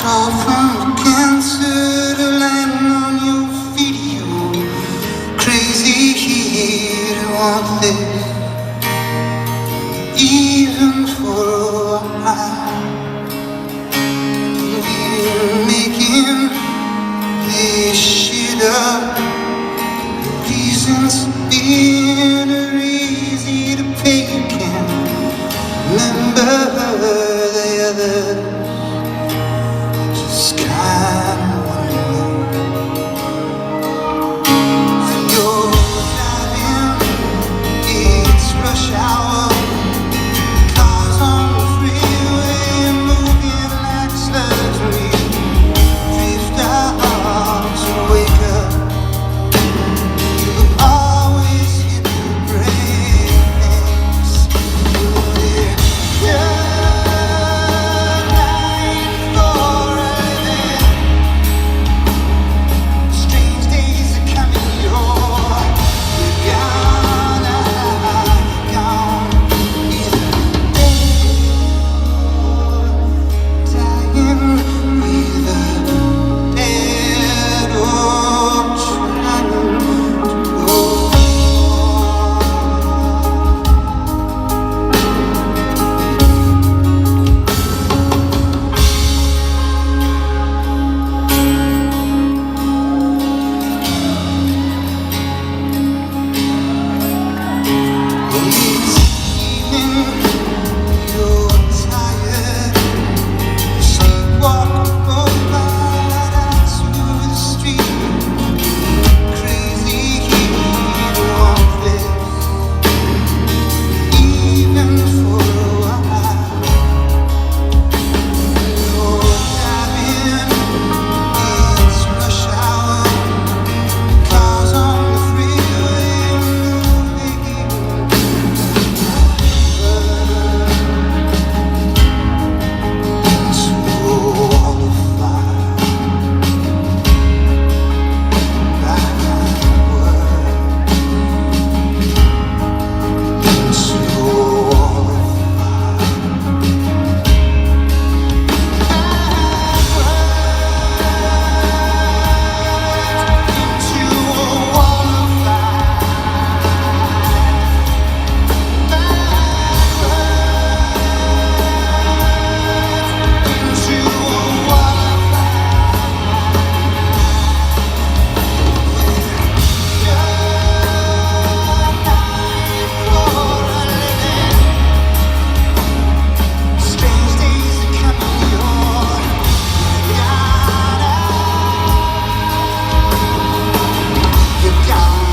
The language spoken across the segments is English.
crawl from cancer to land on your feet. You crazy here to want this, even for a while. We're making this shit up. Reasons being are easy to pay. You can't remember the others. Just kinda wonder. So you're driving, it's rush hour. Cars on the freeway moving like slugs. We drift out to wake up. You always hit the brakes. We're just lying for a living. Strange days are coming. You're gone. Dying either dead or trying to go. It's evening, you're tired. Sleepwalk right out to the street. Crazy heat want this, even for a while. You're driving, it's rush hour. Cars on the freeway moving into all the fire. Backward into all the strange days are coming. You're gone.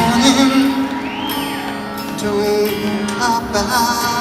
Morning, don't come back.